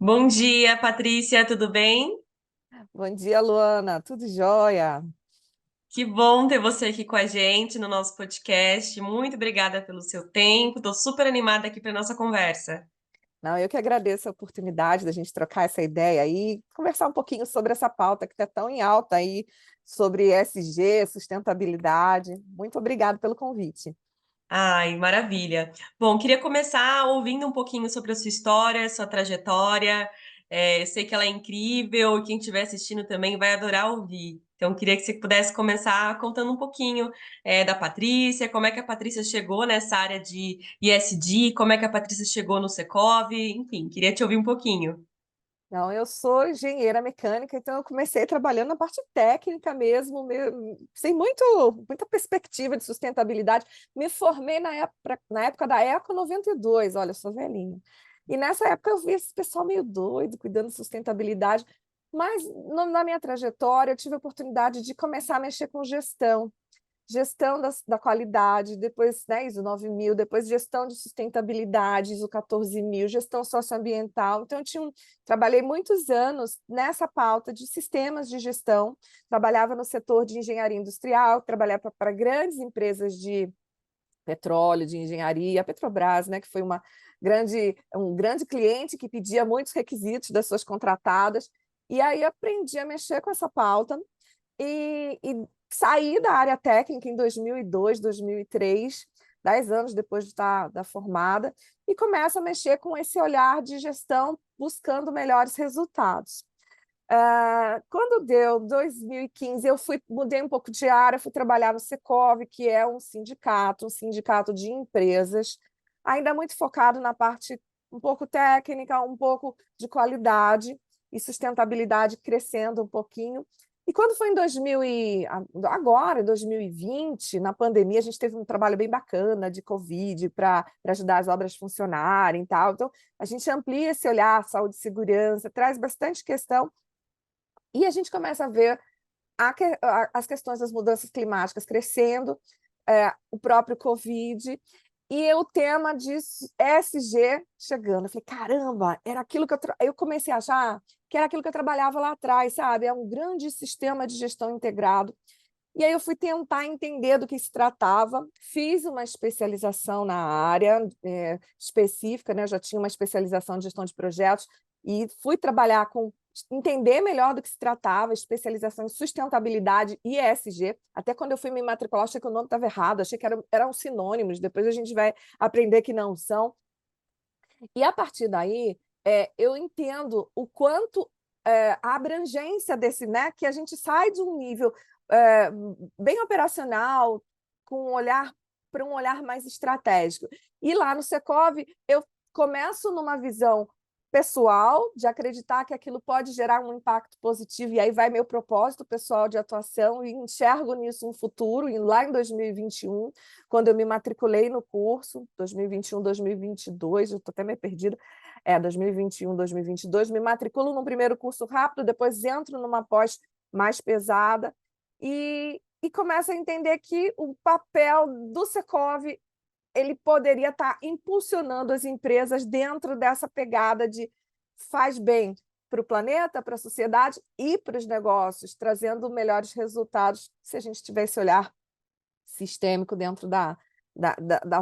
Bom dia, Patrícia, tudo bem? Bom dia, Luana. Tudo jóia? Que bom ter você aqui com a gente no nosso podcast. Muito obrigada pelo seu tempo. Estou super animada aqui para nossa conversa. Não, eu que agradeço a oportunidade da gente trocar essa ideia e conversar um pouquinho sobre essa pauta que está tão em alta aí, sobre ESG, sustentabilidade. Muito obrigada pelo convite. Ai, maravilha. Bom, queria começar ouvindo um pouquinho sobre a sua história, sua trajetória. Eu sei que ela é incrível e quem estiver assistindo também vai adorar ouvir. Então, queria que você pudesse começar contando um pouquinho, da Patrícia, como é que a Patrícia chegou nessa área de ESG, como é que a Patrícia chegou no Secov, enfim, queria te ouvir um pouquinho. Não, eu sou engenheira mecânica, então eu comecei trabalhando na parte técnica mesmo, sem muita perspectiva de sustentabilidade. Me formei na época da Eco 92, olha, eu sou velhinha. E nessa época eu vi esse pessoal meio doido, cuidando de sustentabilidade, mas na minha trajetória eu tive a oportunidade de começar a mexer com gestão da qualidade, depois, né, ISO 9000, depois gestão de sustentabilidade, ISO 14000, gestão socioambiental. Então, trabalhei muitos anos nessa pauta de sistemas de gestão, trabalhava no setor de engenharia industrial, trabalhava para grandes empresas de petróleo, de engenharia, a Petrobras, né, que foi um grande cliente que pedia muitos requisitos das suas contratadas, e aí aprendi a mexer com essa pauta, e saí da área técnica em 2002, 2003, 10 anos depois de estar formada, e começo a mexer com esse olhar de gestão, buscando melhores resultados. Quando deu 2015, mudei um pouco de área, fui trabalhar no Secov, que é um sindicato de empresas, ainda muito focado na parte um pouco técnica, um pouco de qualidade e sustentabilidade crescendo um pouquinho. E quando foi em 2000 agora, em 2020, na pandemia, a gente teve um trabalho bem bacana de Covid para ajudar as obras a funcionarem e tal. Então, a gente amplia esse olhar, saúde e segurança, traz bastante questão e a gente começa a ver as questões das mudanças climáticas crescendo, o próprio Covid, e o tema de ESG chegando. Eu falei, caramba, era aquilo que eu comecei a achar que era aquilo que eu trabalhava lá atrás, sabe? É um grande sistema de gestão integrado. E aí eu fui tentar entender do que se tratava, fiz uma especialização na área específica, né? Eu já tinha uma especialização de gestão de projetos e fui trabalhar com entender melhor do que se tratava, especialização em sustentabilidade e ESG. Até quando eu fui me matricular, achei que o nome estava errado, achei que eram sinônimos, depois a gente vai aprender que não são. E a partir daí, eu entendo o quanto a abrangência desse, né, que a gente sai de um nível é, bem operacional, com um olhar para um olhar mais estratégico. E lá no Secov, eu começo numa visão pessoal, de acreditar que aquilo pode gerar um impacto positivo, e aí vai meu propósito pessoal de atuação, e enxergo nisso um futuro, e lá em 2021, quando eu me matriculei no curso, 2021, 2022, eu estou até meio perdida, 2021, 2022, me matriculo num primeiro curso rápido, depois entro numa pós mais pesada, e começo a entender que o papel do Secov ele poderia estar impulsionando as empresas dentro dessa pegada de faz bem para o planeta, para a sociedade e para os negócios, trazendo melhores resultados se a gente tiver esse olhar sistêmico dentro da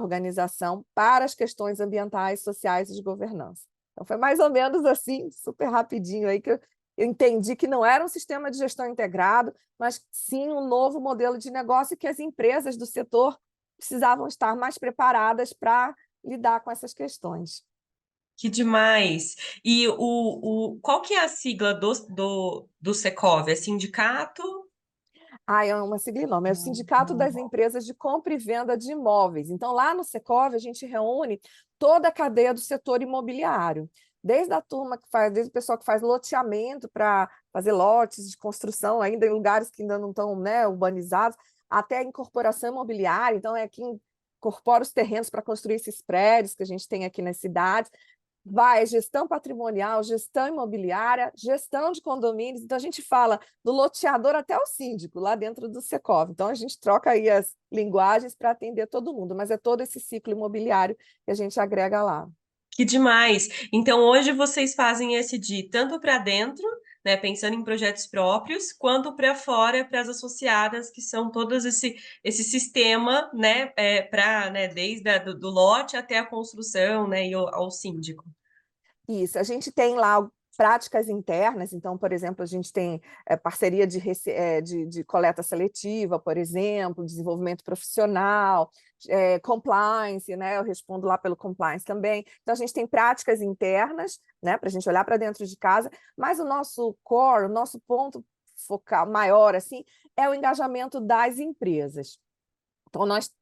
organização para as questões ambientais, sociais e de governança. Então, foi mais ou menos assim, super rapidinho aí, que eu entendi que não era um sistema de gestão integrado, mas sim um novo modelo de negócio que as empresas do setor precisavam estar mais preparadas para lidar com essas questões. Que demais! E qual que é a sigla do Secov? É sindicato? É uma sigla enorme, é o Sindicato das Empresas de Compra e Venda de Imóveis. Então, lá no Secov, a gente reúne toda a cadeia do setor imobiliário, desde a turma que faz, desde o pessoal que faz loteamento para fazer lotes de construção, ainda em lugares que ainda não estão, né, urbanizados, até a incorporação imobiliária. Então, é quem incorpora os terrenos para construir esses prédios que a gente tem aqui nas cidades, vai gestão patrimonial, gestão imobiliária, gestão de condomínios. Então, a gente fala do loteador até o síndico, lá dentro do Secov. Então, a gente troca aí as linguagens para atender todo mundo, mas é todo esse ciclo imobiliário que a gente agrega lá. Que demais! Então, hoje vocês fazem ESG tanto para dentro, né, pensando em projetos próprios, quanto para fora, para as associadas, que são todos esse sistema, né, para, né, desde do lote até a construção, né, e ao síndico. Isso, a gente tem lá práticas internas, então, por exemplo, a gente tem parceria de coleta seletiva, por exemplo, desenvolvimento profissional, compliance, né? Eu respondo lá pelo compliance também. Então, a gente tem práticas internas, né, para a gente olhar para dentro de casa, mas o nosso core, o nosso ponto focal maior, assim, é o engajamento das empresas. Então, nós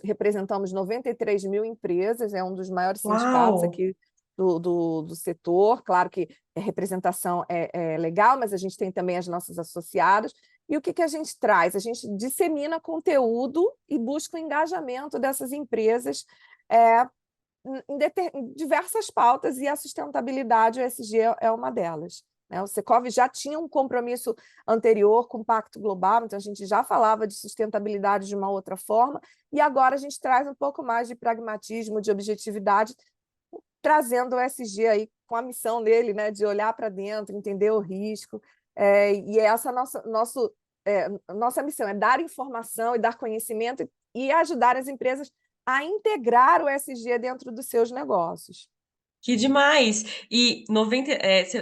representamos 93 mil empresas, é um dos maiores sindicatos Uau! aqui do setor. Claro que a representação é legal, mas a gente tem também as nossas associadas. E o que a gente traz? A gente dissemina conteúdo e busca o engajamento dessas empresas em diversas pautas, e a sustentabilidade, o ESG, é uma delas. Né? O Secov já tinha um compromisso anterior com o Pacto Global, então a gente já falava de sustentabilidade de uma outra forma, e agora a gente traz um pouco mais de pragmatismo, de objetividade, trazendo o ESG aí com a missão dele, né, de olhar para dentro, entender o risco, e essa nossa missão é dar informação e dar conhecimento e ajudar as empresas a integrar o ESG dentro dos seus negócios. Que demais! E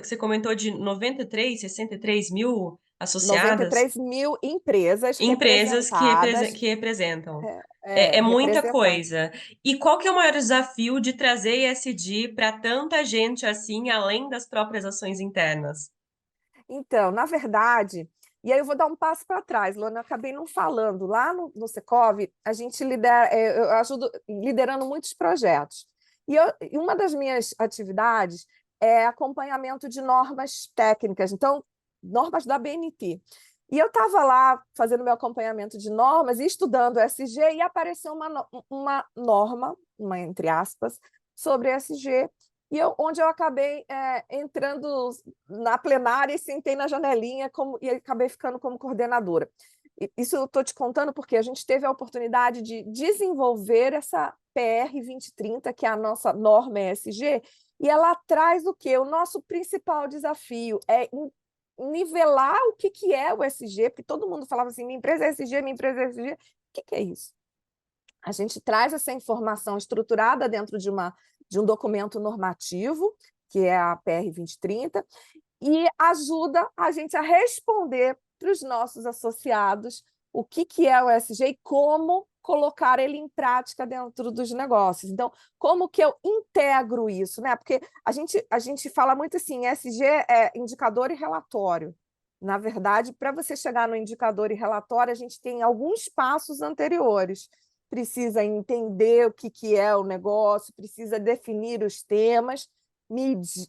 você comentou de 93, 63 mil noventa e associadas? três mil empresas Empresas representadas, que representam. É muita representantes. coisa. E qual que é o maior desafio de trazer ESG para tanta gente assim, além das próprias ações internas? Então, na verdade, e aí eu vou dar um passo para trás, Luana, eu acabei não falando. Lá no Secov, a gente eu ajudo liderando muitos projetos. E uma das minhas atividades é acompanhamento de normas técnicas, então, normas da BNT. E eu estava lá fazendo meu acompanhamento de normas e estudando SG, e apareceu uma norma, entre aspas, sobre SG, onde eu acabei entrando na plenária e sentei na janelinha e acabei ficando como coordenadora. Isso eu estou te contando porque a gente teve a oportunidade de desenvolver essa PR 2030, que é a nossa norma ESG, e ela traz o quê? O nosso principal desafio é nivelar o que é o ESG, porque todo mundo falava assim, minha empresa é ESG, minha empresa é ESG. O que é isso? A gente traz essa informação estruturada dentro de um documento normativo, que é a PR 2030, e ajuda a gente a responder para os nossos associados o que é o ESG e como colocar ele em prática dentro dos negócios. Então, como que eu integro isso? Né? Porque a gente fala muito assim, ESG é indicador e relatório. Na verdade, para você chegar no indicador e relatório, a gente tem alguns passos anteriores. Precisa entender o que é o negócio, precisa definir os temas,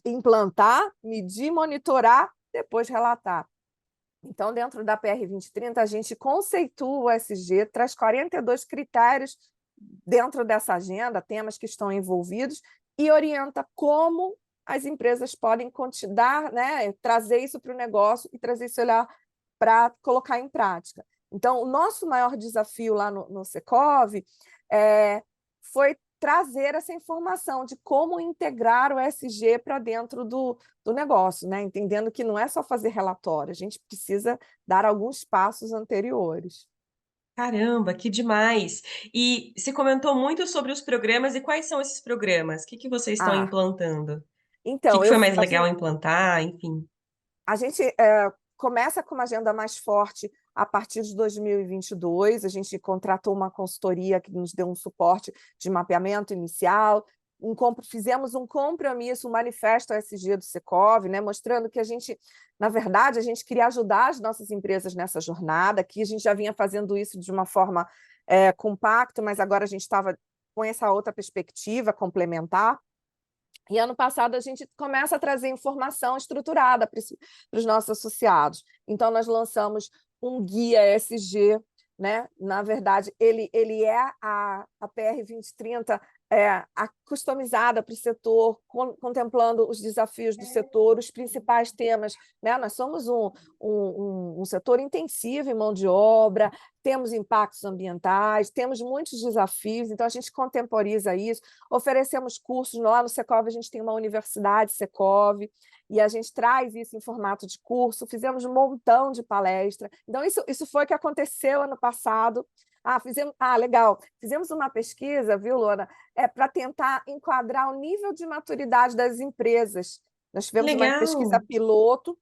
implantar, medir, monitorar, depois relatar. Então, dentro da PR 2030, a gente conceitua o ESG, traz 42 critérios dentro dessa agenda, temas que estão envolvidos, e orienta como as empresas podem continuar, né, trazer isso para o negócio e trazer esse olhar para colocar em prática. Então, o nosso maior desafio lá no Secov foi trazer essa informação de como integrar o ESG para dentro do negócio, né? Entendendo que não é só fazer relatório, a gente precisa dar alguns passos anteriores. Caramba, que demais! E você comentou muito sobre os programas, e quais são esses programas? O que vocês estão Ah, implantando? O que então, foi mais legal implantar, enfim? a gente começa com uma agenda mais forte a partir de 2022. A gente contratou uma consultoria que nos deu um suporte de mapeamento inicial, fizemos um compromisso, um manifesto ESG do Secov, né, mostrando que na verdade, a gente queria ajudar as nossas empresas nessa jornada, que a gente já vinha fazendo isso de uma forma compacta, mas agora a gente estava com essa outra perspectiva complementar. E ano passado a gente começa a trazer informação estruturada para os nossos associados. Então, nós lançamos um guia ESG, né? Na verdade, ele é a PR 2030 customizada para o setor, contemplando os desafios do setor, os principais temas, né? Nós somos um setor intensivo em mão de obra, temos impactos ambientais, temos muitos desafios, então a gente contemporiza isso, oferecemos cursos, lá no Secov a gente tem uma universidade Secov, e a gente traz isso em formato de curso, fizemos um montão de palestra, então isso foi o que aconteceu ano passado. Legal. Fizemos uma pesquisa, viu, Luana, para tentar enquadrar o nível de maturidade das empresas. Nós tivemos uma pesquisa Legal. piloto,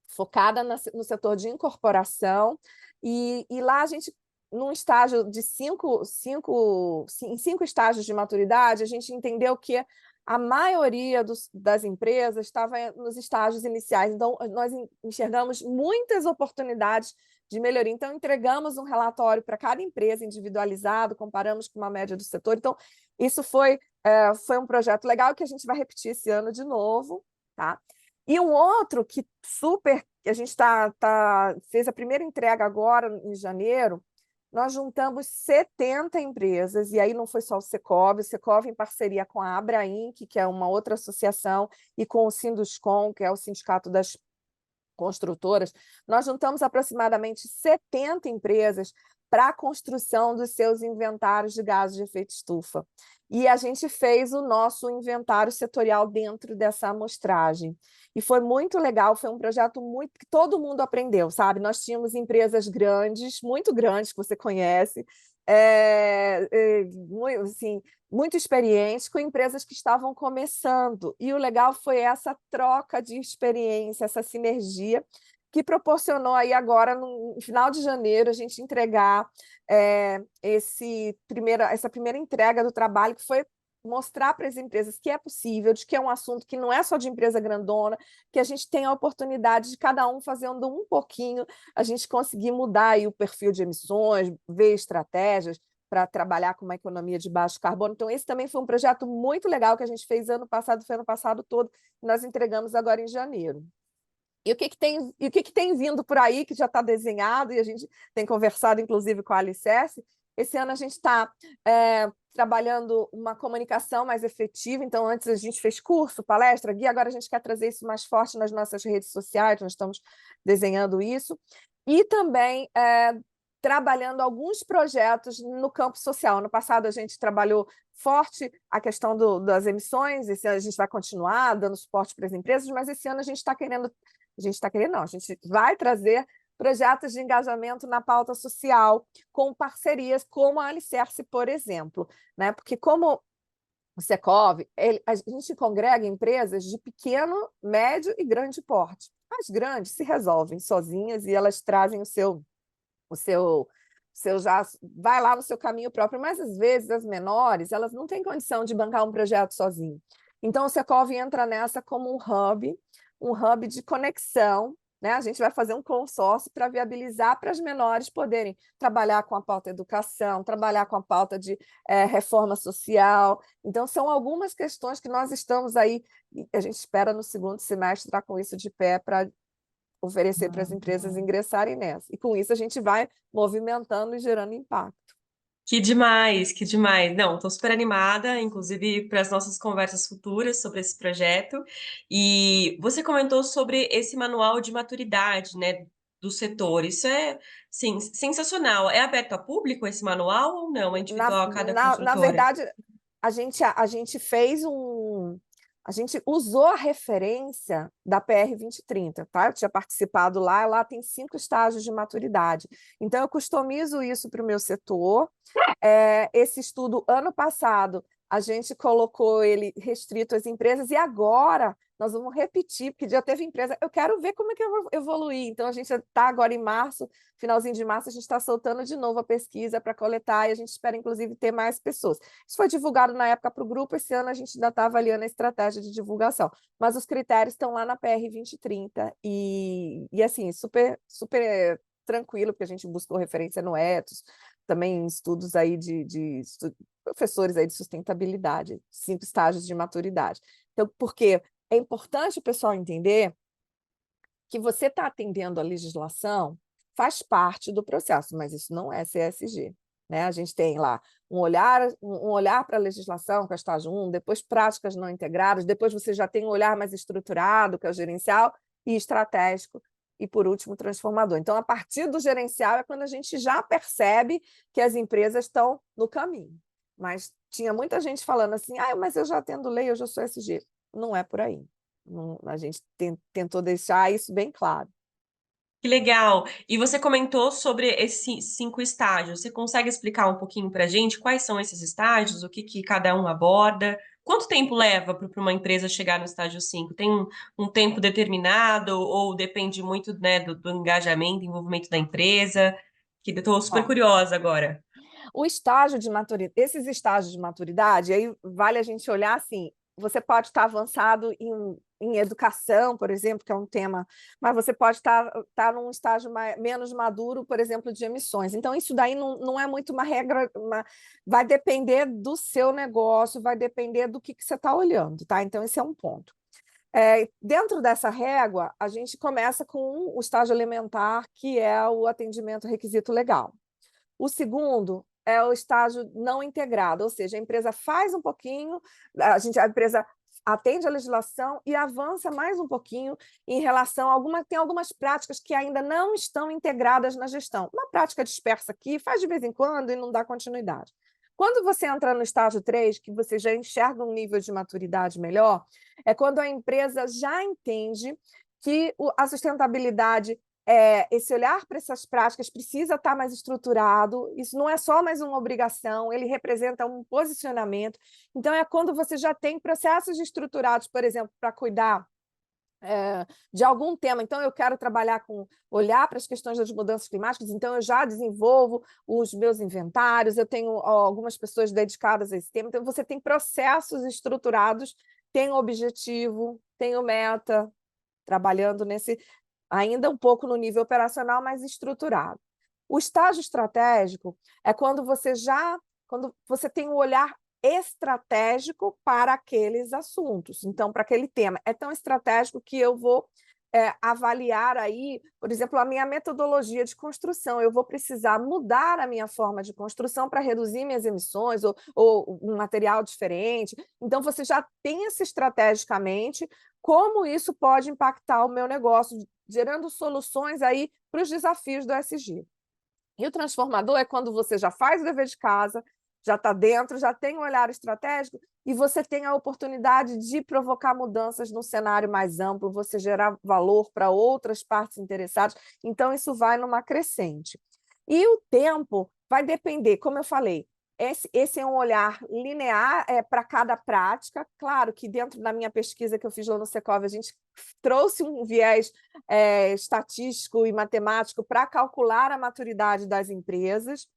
focada no setor de incorporação, e lá a gente, num estágio de em 5 estágios de maturidade, a gente entendeu que a maioria das empresas estava nos estágios iniciais. Então, nós enxergamos muitas oportunidades de melhoria. Então, entregamos um relatório para cada empresa individualizado, comparamos com uma média do setor. Então, isso foi um projeto legal que a gente vai repetir esse ano de novo, tá? E um outro que a gente fez a primeira entrega agora em janeiro, nós juntamos 70 empresas, e aí não foi só o Secov em parceria com a Abrainc, que é uma outra associação, e com o Sinduscon, que é o Sindicato das Construtoras, nós juntamos aproximadamente 70 empresas para a construção dos seus inventários de gases de efeito estufa. E a gente fez o nosso inventário setorial dentro dessa amostragem. E foi muito legal, foi um projeto que todo mundo aprendeu, sabe? Nós tínhamos empresas grandes, muito grandes, que você conhece, assim, muito experientes, com empresas que estavam começando. E o legal foi essa troca de experiência, essa sinergia, que proporcionou aí agora, no final de janeiro, a gente entregar essa primeira entrega do trabalho, que foi mostrar para as empresas que é possível, de que é um assunto que não é só de empresa grandona, que a gente tem a oportunidade de cada um fazendo um pouquinho, a gente conseguir mudar aí o perfil de emissões, ver estratégias para trabalhar com uma economia de baixo carbono. Então, esse também foi um projeto muito legal que a gente fez ano passado, foi ano passado todo, e nós entregamos agora em janeiro. E o que que tem vindo por aí, que já está desenhado, e a gente tem conversado, inclusive, com a Alicerce. Esse ano a gente está trabalhando uma comunicação mais efetiva, então antes a gente fez curso, palestra, guia, agora a gente quer trazer isso mais forte nas nossas redes sociais, nós estamos desenhando isso, e também trabalhando alguns projetos no campo social. Ano passado a gente trabalhou forte a questão das emissões, esse ano a gente vai continuar dando suporte para as empresas, mas esse ano a gente vai trazer projetos de engajamento na pauta social, com parcerias como a Alicerce, por exemplo, né? Porque como o Secov, a gente congrega empresas de pequeno, médio e grande porte. As grandes se resolvem sozinhas e elas trazem o seu já vai lá no seu caminho próprio, mas às vezes as menores, elas não têm condição de bancar um projeto sozinho. Então o Secov entra nessa como um hub de conexão, né? A gente vai fazer um consórcio para viabilizar para as menores poderem trabalhar com a pauta educação, trabalhar com a pauta de reforma social. Então, são algumas questões que nós estamos aí, e a gente espera no segundo semestre estar com isso de pé para oferecer para as empresas ingressarem nessa. E com isso a gente vai movimentando e gerando impacto. Que demais, que demais. Não, estou super animada, inclusive para as nossas conversas futuras sobre esse projeto. E você comentou sobre esse manual de maturidade, né, do setor. Isso é, sim, sensacional. É aberto a público esse manual ou não? É individual a cada Na construtora? verdade, a gente fez a gente usou a referência da PR 2030, tá? Eu tinha participado lá tem 5 estágios de maturidade. Então, eu customizo isso para o meu setor. Esse estudo, ano passado, a gente colocou ele restrito às empresas, e agora nós vamos repetir, porque já teve empresa. Eu quero ver como é que eu vou evoluir. Então, a gente está agora em março, finalzinho de março, a gente está soltando de novo a pesquisa para coletar, e a gente espera, inclusive, ter mais pessoas. Isso foi divulgado na época para o grupo, esse ano a gente ainda está avaliando a estratégia de divulgação. Mas os critérios estão lá na PR 2030, e assim, super, super tranquilo, porque a gente buscou referência no Ethos, também estudos aí professores aí de sustentabilidade, 5 estágios de maturidade. Então, porque é importante o pessoal entender que você está atendendo a legislação, faz parte do processo, mas isso não é CSG. né? A gente tem lá um olhar para a legislação, que é o estágio 1, depois práticas não integradas, depois você já tem um olhar mais estruturado, que é o gerencial, e estratégico, e, por último, transformador. Então, a partir do gerencial é quando a gente já percebe que as empresas estão no caminho. Mas tinha muita gente falando assim, mas eu já atendo lei, eu já sou SG. Não é por aí. Não, a gente tentou deixar isso bem claro. Que legal! E você comentou sobre esses 5 estágios. Você consegue explicar um pouquinho para a gente quais são esses estágios, o que que cada um aborda? Quanto tempo leva para uma empresa chegar no estágio 5? Tem um tempo determinado ou depende muito, né, do engajamento, envolvimento da empresa? Que eu estou super Ó, curiosa agora. o estágio de maturidade, esses estágios de maturidade, aí vale a gente olhar assim, você pode estar avançado em educação, por exemplo, que é um tema, mas você pode estar num estágio menos maduro, por exemplo, de emissões. Então, isso daí não é muito uma regra, vai depender do seu negócio, vai depender do que você está olhando, tá? Então, esse é um ponto. Dentro dessa régua, a gente começa com o estágio elementar, que é o atendimento requisito legal. O segundo é o estágio não integrado, ou seja, a empresa faz um pouquinho, a empresa atende a legislação e avança mais um pouquinho em relação a tem algumas práticas que ainda não estão integradas na gestão. Uma prática dispersa aqui, faz de vez em quando e não dá continuidade. Quando você entra no estágio 3, que você já enxerga um nível de maturidade melhor, é quando a empresa já entende que a sustentabilidade esse olhar para essas práticas precisa estar mais estruturado, isso não é só mais uma obrigação, ele representa um posicionamento. Então, é quando você já tem processos estruturados, por exemplo, para cuidar de algum tema. Então, eu quero trabalhar olhar para as questões das mudanças climáticas, então eu já desenvolvo os meus inventários, eu tenho algumas pessoas dedicadas a esse tema. Então, você tem processos estruturados, tem objetivo, tem meta, trabalhando ainda um pouco no nível operacional, mas estruturado. O estágio estratégico é quando você tem um olhar estratégico para aqueles assuntos, então, para aquele tema. É tão estratégico que eu vou avaliar aí, por exemplo, a minha metodologia de construção. Eu vou precisar mudar a minha forma de construção para reduzir minhas emissões ou um material diferente. Então, você já pensa estrategicamente como isso pode impactar o meu negócio, gerando soluções aí para os desafios do ESG. E o transformador é quando você já faz o dever de casa, já está dentro, já tem um olhar estratégico e você tem a oportunidade de provocar mudanças no cenário mais amplo, você gerar valor para outras partes interessadas. Então, isso vai numa crescente. E o tempo vai depender, como eu falei, esse é um olhar linear para cada prática. Claro que dentro da minha pesquisa que eu fiz lá no Secov, a gente trouxe um viés estatístico e matemático para calcular a maturidade das empresas.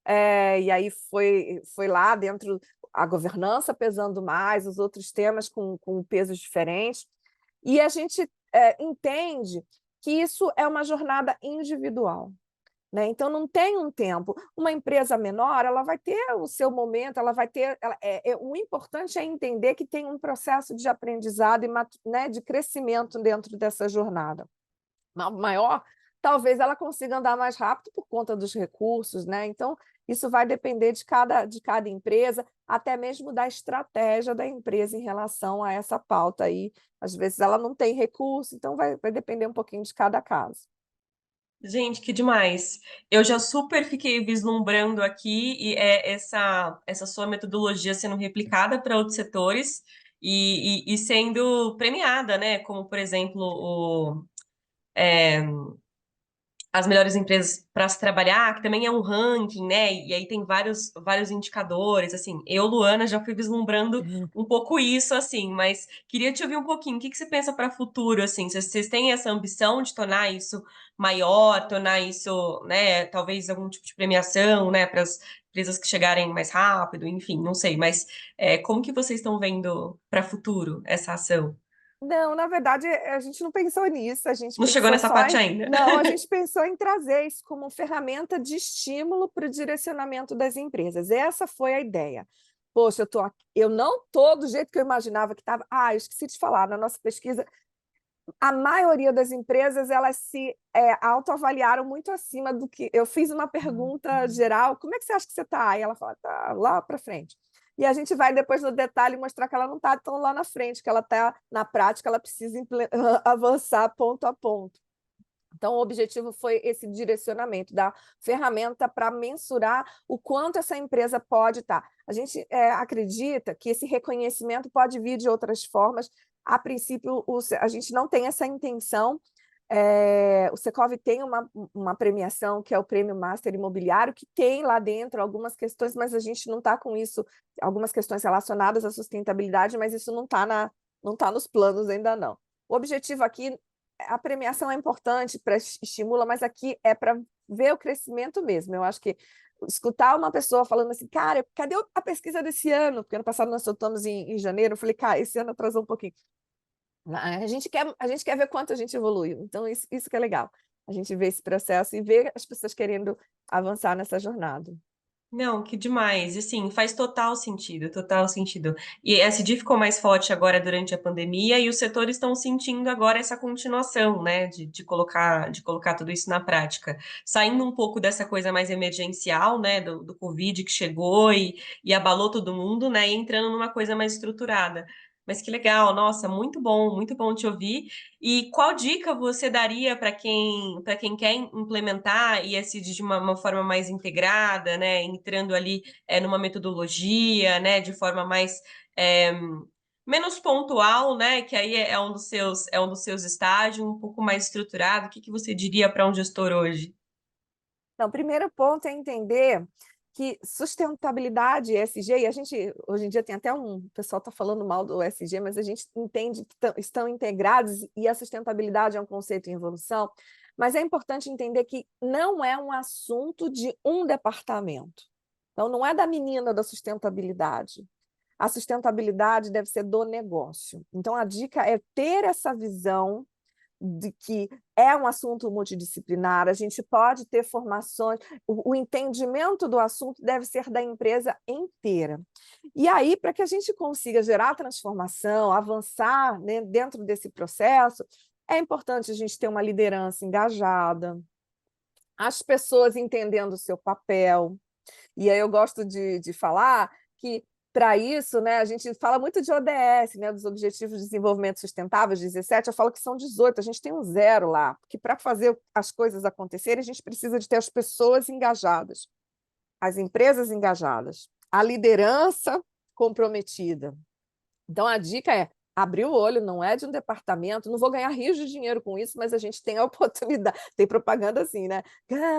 E aí foi lá dentro a governança pesando mais, os outros temas com pesos diferentes. E a gente entende que isso é uma jornada individual. Né? Então, não tem um tempo. Uma empresa menor, ela vai ter o seu momento, ela vai ter. O importante é entender que tem um processo de aprendizado e né, de crescimento dentro dessa jornada. Maior, talvez ela consiga andar mais rápido por conta dos recursos, né? Então, isso vai depender de cada empresa, até mesmo da estratégia da empresa em relação a essa pauta aí. Às vezes ela não tem recurso, então vai depender um pouquinho de cada caso. Gente, que demais. Eu já super fiquei vislumbrando aqui e essa sua metodologia sendo replicada para outros setores e sendo premiada, né? Como, por exemplo, as melhores empresas para se trabalhar, que também é um ranking, né? E aí tem vários indicadores, assim. Eu, Luana, já fui vislumbrando um pouco isso, assim, mas queria te ouvir um pouquinho. O que que você pensa para futuro, assim? Vocês têm essa ambição de tornar isso maior, tornar isso, né? Talvez algum tipo de premiação, né? Para as empresas que chegarem mais rápido, enfim, não sei. Mas como que vocês estão vendo para futuro essa ação? Não, na verdade, a gente não pensou nisso, a gente Não chegou pensou nessa só parte em. ainda. Não, a gente pensou em trazer isso como ferramenta de estímulo para o direcionamento das empresas. Essa foi a ideia. Poxa, eu não estou do jeito que eu imaginava que estava. Eu esqueci de falar, na nossa pesquisa, A maioria das empresas, elas se autoavaliaram muito acima do que... Eu fiz uma pergunta geral, como é que você acha que você está? E ela fala, tá lá para frente. E a gente vai depois no detalhe mostrar que ela não está tão lá na frente, que ela está na prática, ela precisa avançar ponto a ponto. Então, o objetivo foi esse direcionamento, da ferramenta para mensurar o quanto essa empresa pode estar. A gente acredita que esse reconhecimento pode vir de outras formas. A princípio, a gente não tem essa intenção. O Secov tem uma premiação, que é o Prêmio Master Imobiliário, que tem lá dentro algumas questões, mas a gente não está com isso, algumas questões relacionadas à sustentabilidade, mas isso não tá nos planos ainda não. O objetivo aqui, a premiação é importante, estimula, mas aqui é para ver o crescimento mesmo. Eu acho que escutar uma pessoa falando assim, cara, cadê a pesquisa desse ano? Porque ano passado nós soltamos em janeiro, eu falei, cara, esse ano atrasou um pouquinho. A gente quer ver quanto a gente evoluiu. Então, isso que é legal. A gente vê esse processo e vê as pessoas querendo avançar nessa jornada. Não, que demais. E assim, faz total sentido, total sentido. E a SD ficou mais forte agora durante a pandemia e os setores estão sentindo agora essa continuação, né, de colocar tudo isso na prática. Saindo um pouco dessa coisa mais emergencial, né, do Covid que chegou e abalou todo mundo, né, e entrando numa coisa mais estruturada. Mas que legal, nossa, muito bom te ouvir. E qual dica você daria para quem quer implementar ESG de uma forma mais integrada, né? Entrando ali numa metodologia, né? De forma mais é, menos pontual, né? Que aí é um dos seus estágios, um pouco mais estruturado. O que que você diria para um gestor hoje? Então, o primeiro ponto é entender que sustentabilidade e ESG, e a gente, hoje em dia, tem até o pessoal está falando mal do ESG, mas a gente entende que estão integrados e a sustentabilidade é um conceito em evolução, mas é importante entender que não é um assunto de um departamento. Então, não é da menina da sustentabilidade. A sustentabilidade deve ser do negócio. Então, a dica é ter essa visão de que é um assunto multidisciplinar, a gente pode ter formações, o entendimento do assunto deve ser da empresa inteira. E aí, para que a gente consiga gerar transformação, avançar, né, dentro desse processo, é importante a gente ter uma liderança engajada, as pessoas entendendo o seu papel. E aí eu gosto de falar que, para isso, né, a gente fala muito de ODS, né, dos Objetivos de Desenvolvimento Sustentável, 17, eu falo que são 18, a gente tem um zero lá, porque para fazer as coisas acontecerem, a gente precisa de ter as pessoas engajadas, as empresas engajadas, a liderança comprometida. Então, a dica é abrir o olho, não é de um departamento, não vou ganhar rios de dinheiro com isso, mas a gente tem a oportunidade, tem propaganda assim, né?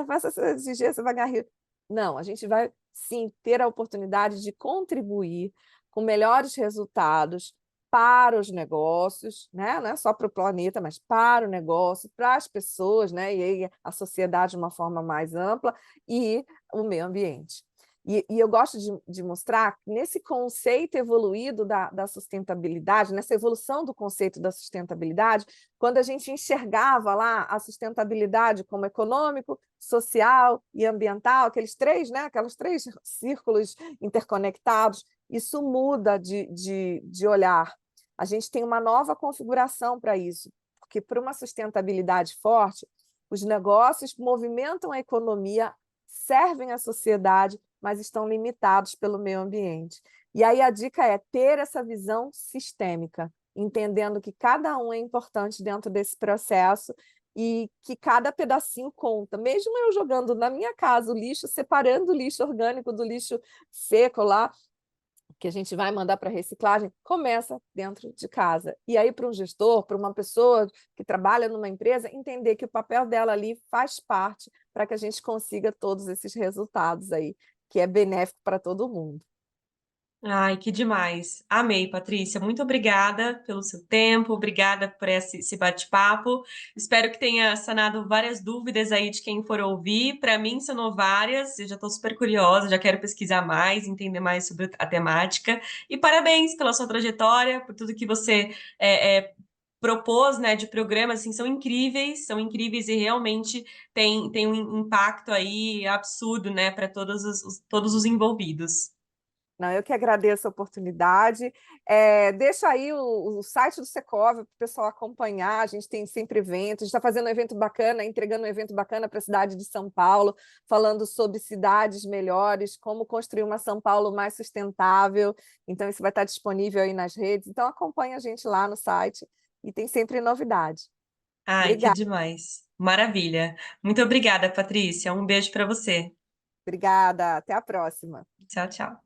Faça essa exigência, você vai ganhar rios. Não, a gente vai sim ter a oportunidade de contribuir com melhores resultados para os negócios, né? Não é só para o planeta, mas para o negócio, para as pessoas, né? E aí a sociedade de uma forma mais ampla e o meio ambiente. E eu gosto de mostrar que nesse conceito evoluído da sustentabilidade, nessa evolução do conceito da sustentabilidade, quando a gente enxergava lá a sustentabilidade como econômico, social e ambiental, aqueles três, né, aqueles três círculos interconectados, isso muda de olhar. A gente tem uma nova configuração para isso, porque para uma sustentabilidade forte, os negócios movimentam a economia, servem à sociedade, mas estão limitados pelo meio ambiente. E aí a dica é ter essa visão sistêmica, entendendo que cada um é importante dentro desse processo e que cada pedacinho conta. Mesmo eu jogando na minha casa o lixo, separando o lixo orgânico do lixo seco lá, que a gente vai mandar para reciclagem, começa dentro de casa. E aí, para um gestor, para uma pessoa que trabalha numa empresa, entender que o papel dela ali faz parte para que a gente consiga todos esses resultados aí, que é benéfico para todo mundo. Ai, que demais. Amei, Patrícia. Muito obrigada pelo seu tempo, obrigada por esse bate-papo. Espero que tenha sanado várias dúvidas aí de quem for ouvir. Para mim, sanou várias. Eu já estou super curiosa, já quero pesquisar mais, entender mais sobre a temática. E parabéns pela sua trajetória, por tudo que você propôs, né, de programas, assim, são incríveis e realmente tem um impacto aí absurdo, né, para todos os envolvidos. Não, eu que agradeço a oportunidade. Deixa aí o site do Secov para o pessoal acompanhar. A gente tem sempre eventos, a gente está fazendo um evento bacana, entregando um evento bacana para a cidade de São Paulo, falando sobre cidades melhores, como construir uma São Paulo mais sustentável. Então, isso vai estar disponível aí nas redes. Então, acompanha a gente lá no site e tem sempre novidade. Ai, que Obrigada, demais. Maravilha. Muito obrigada, Patrícia. Um beijo para você. obrigada. Até a próxima. Tchau, tchau.